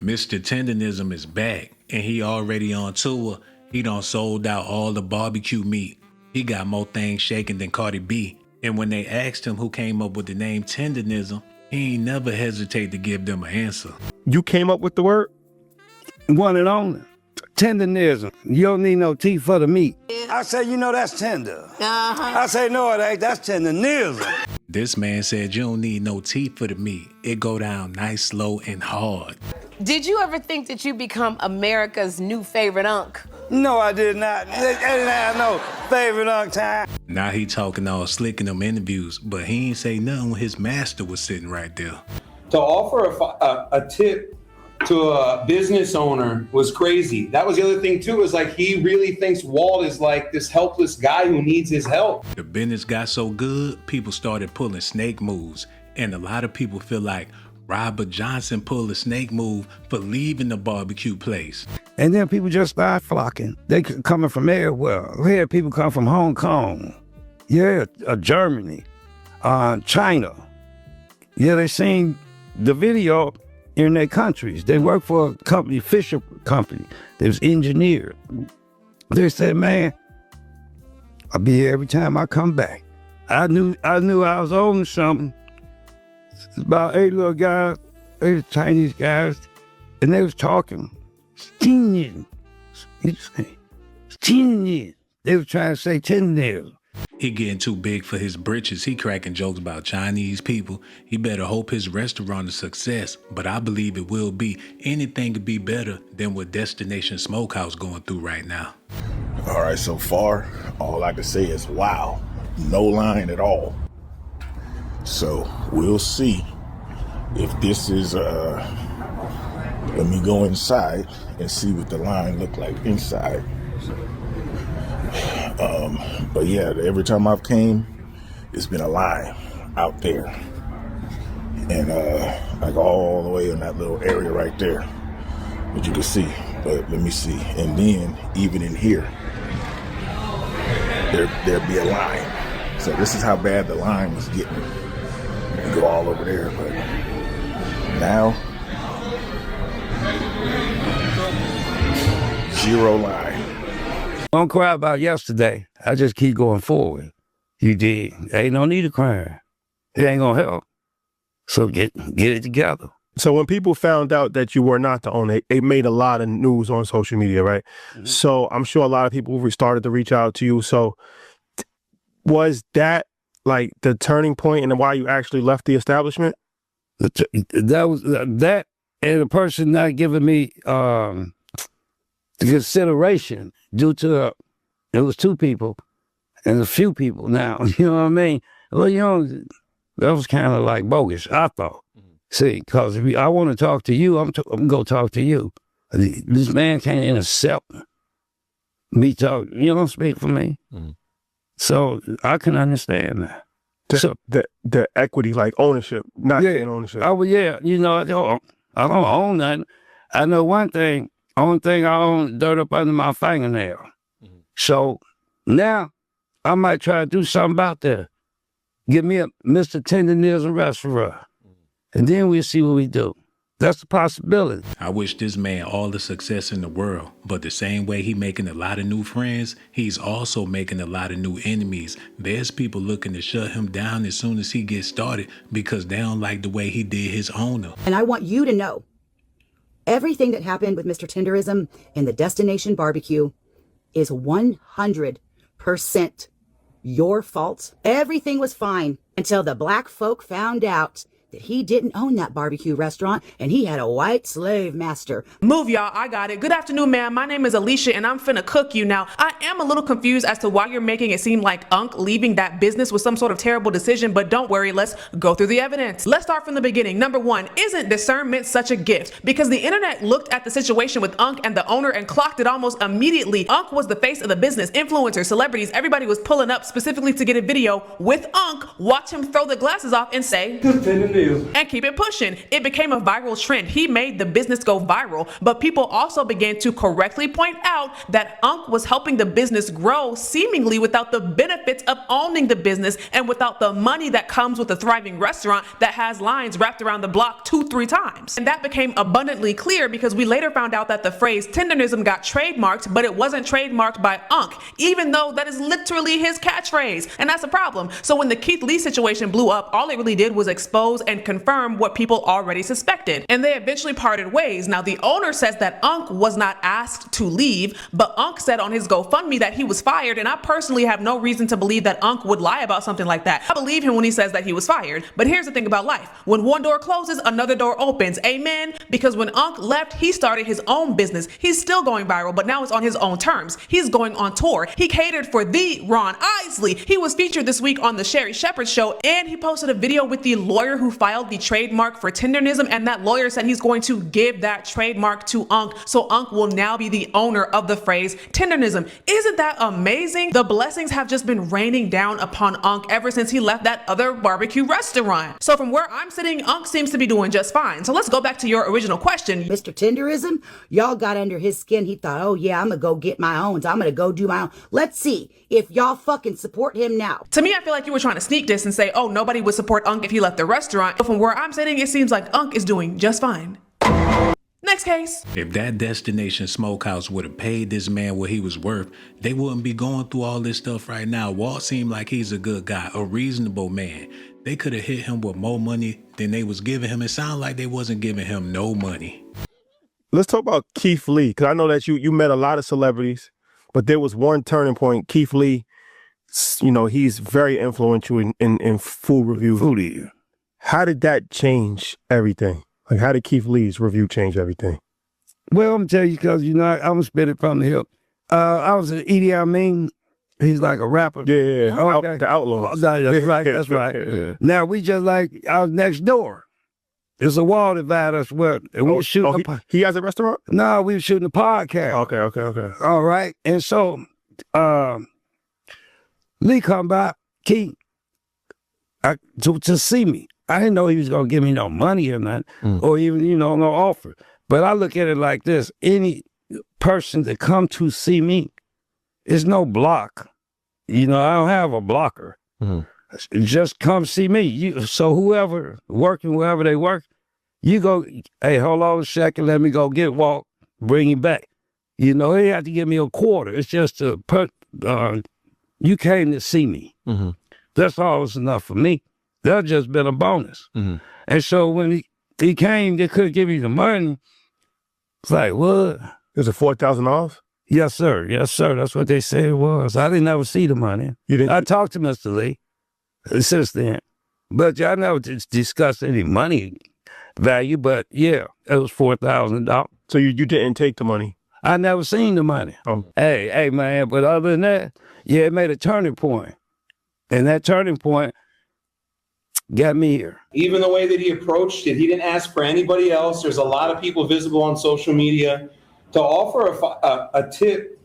Mr. Tendernism is back, and he already on tour. He done sold out all the barbecue meat. He got more things shaking than Cardi B. And when they asked him who came up with the name Tendernism, he ain't never hesitate to give them an answer. You came up with the word? One and only. Tendernism. You don't need no teeth for the meat. I say, you know, that's tender. I say, no, it ain't. That's tendernism. This man said you don't need no teeth for the meat. It go down nice, slow, and hard. Did you ever think that you'd become America's new favorite unk? No, I did not. I didn't have no favorite unk time. Now he talking all slick in them interviews, but he ain't say nothing when his master was sitting right there. To offer a tip to a business owner was crazy. That was the other thing too, is like he really thinks Walt is like this helpless guy who needs his help. The business got so good, people started pulling snake moves. And a lot of people feel like Robert Johnson pulled a snake move for leaving the barbecue place. And then people just start flocking. They coming from everywhere. We had people come from Hong Kong, Germany, China. Yeah, they seen the video in their countries. They work for a company, Fisher Company. They was engineers. They said, man, I'll be here every time I come back. I knew I was on something. It's about 8 little guys, 8 Chinese guys, and they was talking. They was trying to say tenderism. He getting too big for his britches. He cracking jokes about Chinese people. He better hope his restaurant is a success, but I believe it will be. Anything could be better than what Destination Smokehouse going through right now. All right, so far, all I can say is wow. No line at all. So we'll see if this is, let me go inside and see what the line look like inside. But yeah, every time I've came, it's been a line out there. And like all the way in that little area right there, but you can see, but let me see. And then even in here, there'd be a line. So this is how bad the line was getting. You go all over there, but now, 0 line. Don't cry about yesterday. I just keep going forward. You did. Ain't no need to cry. It ain't gonna help. So get it together. So when people found out that you were not the owner, it made a lot of news on social media, right? Mm-hmm. So I'm sure a lot of people started to reach out to you. So was that like the turning point and why you actually left the establishment? That was that, and the person not giving me the consideration due to it was 2 people and a few people now. You know what I mean? Well, you know, that was kind of like bogus, I thought. Mm-hmm. See, because if I want to talk to you, I'm going to go talk to you. This man can't intercept me talk. You don't speak for me. Mm-hmm. So I can understand that. The equity, like ownership, not in ownership. Oh, yeah. You know, I don't own nothing. I know one thing. Only thing I own, dirt up under my fingernail. Mm-hmm. So now I might try to do something about that. Give me a Mr. Tendernism restaurant. Mm-hmm. And then we'll see what we do. That's a possibility. I wish this man all the success in the world, but the same way he making a lot of new friends, he's also making a lot of new enemies. There's people looking to shut him down as soon as he gets started because they don't like the way he did his owner. And I want you to know, everything that happened with Mr. Tenderism and the Destination Barbecue is 100% your fault. Everything was fine until the black folk found out that he didn't own that barbecue restaurant and he had a white slave master. Move, y'all. I got it. Good afternoon, ma'am. My name is Alicia and I'm finna cook you. Now, I am a little confused as to why you're making it seem like Unc leaving that business was some sort of terrible decision, but don't worry. Let's go through the evidence. Let's start from the beginning. Number 1, isn't discernment such a gift? Because the internet looked at the situation with Unc and the owner and clocked it almost immediately. Unc was the face of the business. Influencers, celebrities, everybody was pulling up specifically to get a video with Unc, watch him throw the glasses off and say, do. And keep it pushing. It became a viral trend. He made the business go viral, but people also began to correctly point out that Unc was helping the business grow seemingly without the benefits of owning the business and without the money that comes with a thriving restaurant that has lines wrapped around the block 2-3 times. And that became abundantly clear because we later found out that the phrase tenderism got trademarked, but it wasn't trademarked by Unc, even though that is literally his catchphrase. And that's a problem. So when the Keith Lee situation blew up, all it really did was expose and confirm what people already suspected. And they eventually parted ways. Now the owner says that Unc was not asked to leave, but Unc said on his GoFundMe that he was fired, and I personally have no reason to believe that Unc would lie about something like that. I believe him when he says that he was fired. But here's the thing about life. When one door closes, another door opens. Amen? Because when Unc left, he started his own business. He's still going viral, but now it's on his own terms. He's going on tour. He catered for the Ron Isley. He was featured this week on the Sherry Shepherd Show, and he posted a video with the lawyer who filed the trademark for Tendernism, and that lawyer said he's going to give that trademark to Unc, so Unc will now be the owner of the phrase Tendernism. Isn't that amazing? The blessings have just been raining down upon Unc ever since he left that other barbecue restaurant. So from where I'm sitting, Unc seems to be doing just fine. So let's go back to your original question. Mr. Tenderism, y'all got under his skin. He thought, oh yeah, I'm gonna go get my own. I'm gonna go do my own. Let's see if y'all fucking support him now. To me, I feel like you were trying to sneak this and say, oh, nobody would support Unc if he left the restaurant. But from where I'm sitting, it seems like Unc is doing just fine. Next case. If that destination Smokehouse would have paid this man what he was worth, they wouldn't be going through all this stuff right now. Walt seemed like he's a good guy, a reasonable man. They could have hit him with more money than they was giving him. It sounded like they wasn't giving him no money. Let's talk about Keith Lee, because I know that you met a lot of celebrities, but there was one turning point. Keith Lee, you know, he's very influential in food reviews. How did that change everything? Like, how did Keith Lee's review change everything? Well, I'm going to tell you, because, you know, I'm going to spit it from the hip. I was an Edie Amin. He's like a rapper. Yeah. Okay. The Outlaws. That's right. That's right. Yeah. Now, we just like, I was next door. There's a wall divide us with. And we were shooting. He has a restaurant? No, we were shooting a podcast. Okay. All right. And so, Lee come by, Keith, to see me. I didn't know he was going to give me no money or nothing, or even, you know, no offer. But I look at it like this. Any person that come to see me, it's no block. You know, I don't have a blocker. Just come see me. So whoever working, wherever they work, you go, hey, hold on a second, let me go get Walt, bring him back. You know, he had to give me a quarter. It's just to put, you came to see me. That's always enough for me. That just been a bonus. And so when he came, they couldn't give me the money. It's like, what? Is it $4,000? Yes, sir. Yes, sir. That's what they said it was. I didn't ever see the money. You didn't? I talked to Mr. Lee since then. But I never discussed any money value. But yeah, it was $4,000. So you didn't take the money? I never seen the money. Hey, man. But other than that, yeah, it made a turning point. And that turning point got me here. Even the way that he approached it, he didn't ask for anybody else. There's a lot of people visible on social media. To offer a tip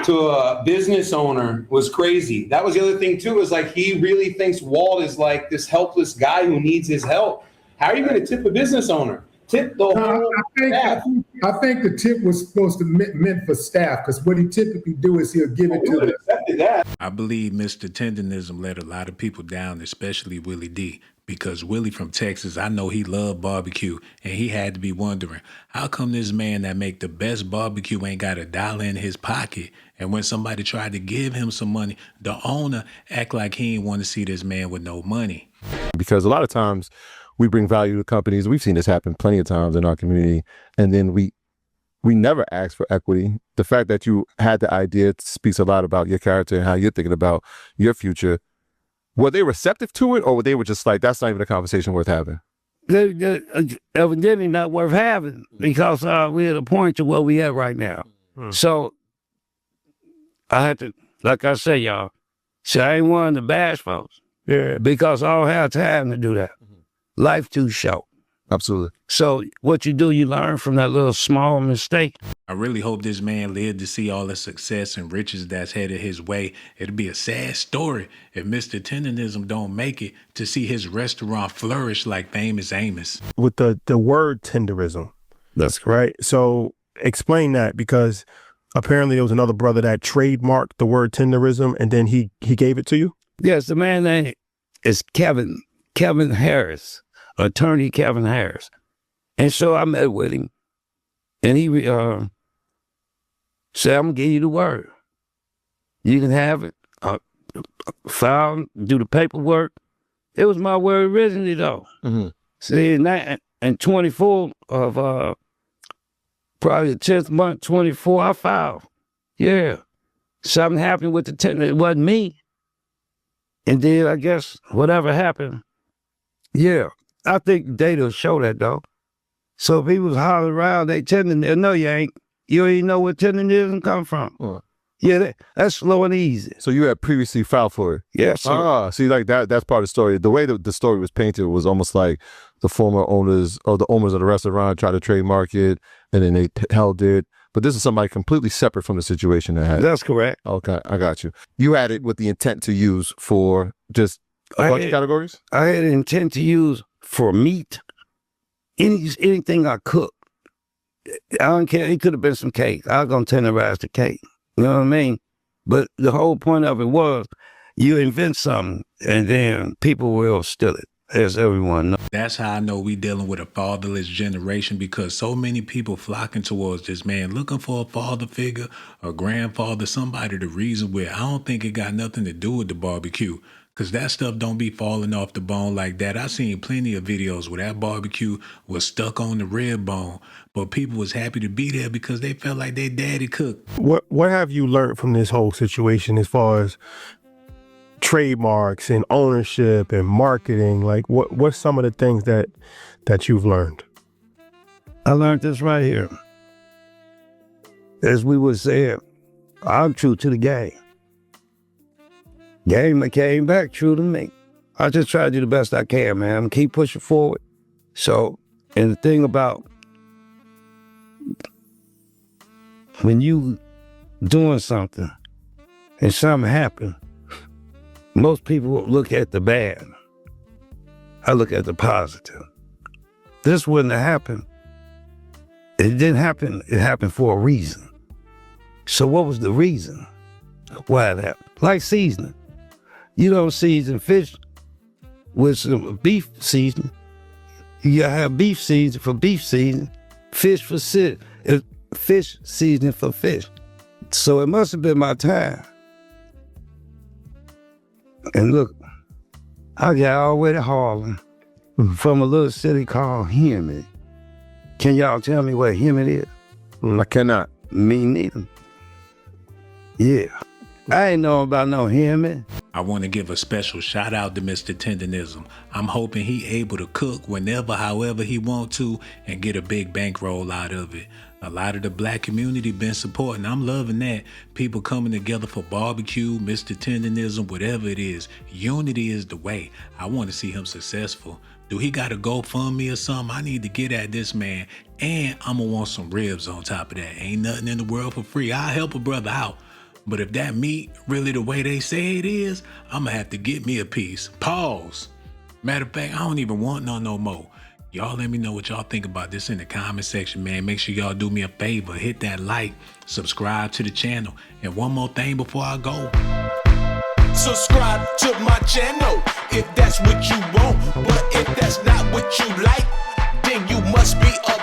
to a business owner was crazy. That was the other thing too, is like he really thinks Walt is like this helpless guy who needs his help. How are you going to tip a business owner? Tip the whole staff. I think the tip was supposed to meant for staff, because what he typically do is he'll give it to them. I believe Mr. Tendernism let a lot of people down, especially Willie D. Because Willie from Texas, I know he loved barbecue, and he had to be wondering, how come this man that make the best barbecue ain't got $1 in his pocket? And when somebody tried to give him some money, the owner act like he ain't want to see this man with no money. Because a lot of times we bring value to companies. We've seen this happen plenty of times in our community, and then we never ask for equity. The fact that you had the idea speaks a lot about your character and how you're thinking about your future. Were they receptive to it, or were they just like, that's not even a conversation worth having? They're evidently not worth having, because we're at a point to where we at right now. So I had to, like I say, y'all, see, I ain't one to bash folks. Yeah. Because I don't have time to do that. Life too short. Absolutely. So what you do, you learn from that little small mistake. I really hope this man lived to see all the success and riches that's headed his way. It'd be a sad story if Mr. Tendernism don't make it to see his restaurant flourish like Famous Amos. With the word tenderism. That's correct. Right? So explain that, because apparently there was another brother that trademarked the word tenderism and then he gave it to you? Yes, the man name is Kevin Harris, attorney Kevin Harris. And so I met with him and he said, I'm going to give you the word. You can have it. File, do the paperwork. It was my word originally, though. Mm-hmm. See, in 24 of probably the 10th month, 24, I filed. Yeah. Something happened with the tender. It wasn't me. And then I guess whatever happened. Yeah. I think data will show that, though. So people hollering around, they tenderness. No, you ain't. You don't even know where tendernism come from. Yeah, that's slow and easy. So you had previously filed for it? Yes, sir. Ah, see, like that's part of the story. The way that the story was painted was almost like the former owners or the owners of the restaurant tried to trademark it and then they held it. But this is somebody completely separate from the situation that had. That's correct. Okay, I got you. You had it with the intent to use for just a bunch of categories? I had an intent to use for meat, anything I cook. I don't care. It could have been some cake. I was going to tenderize the cake. You know what I mean? But the whole point of it was you invent something and then people will steal it, as everyone knows. That's how I know we dealing with a fatherless generation, because so many people flocking towards this man, looking for a father figure, a grandfather, somebody to reason with. I don't think it got nothing to do with the barbecue, because that stuff don't be falling off the bone like that. I seen plenty of videos where that barbecue was stuck on the rib bone, but people was happy to be there because they felt like their daddy cooked. What have you learned from this whole situation as far as trademarks and ownership and marketing? Like what's some of the things that you've learned? I learned this right here. As we would say, I'm true to the game. Game came back true to me. I just try to do the best I can, man. Keep pushing forward. So, and the thing about when you doing something and something happen, most people look at the bad. I look at the positive. This wouldn't have happened. It didn't happen. It happened for a reason. So what was the reason why it happened? Like seasoning. You don't season fish with some beef seasoning. You gotta have beef seasoning for beef seasoning, fish seasoning for fish. So it must have been my time. And look, I got all the way to Harlem from a little city called Hemet. Can y'all tell me where Hemet is? I cannot. Me neither. Yeah. I ain't know about no Hemet. I want to give a special shout out to Mr. Tendernism. I'm hoping he able to cook whenever, however he want to, and get a big bankroll out of it. A lot of the black community been supporting. I'm loving that. People coming together for barbecue, Mr. Tendernism, whatever it is. Unity is the way. I want to see him successful. Do he got a GoFundMe or something? I need to get at this man. And I'm going to want some ribs on top of that. Ain't nothing in the world for free. I'll help a brother out. But if that meat really the way they say it is, I'm going to have to get me a piece. Pause. Matter of fact, I don't even want none no more. Y'all let me know what y'all think about this in the comment section, man. Make sure y'all do me a favor. Hit that like, subscribe to the channel. And one more thing before I go. Subscribe to my channel if that's what you want. But if that's not what you like, then you must be a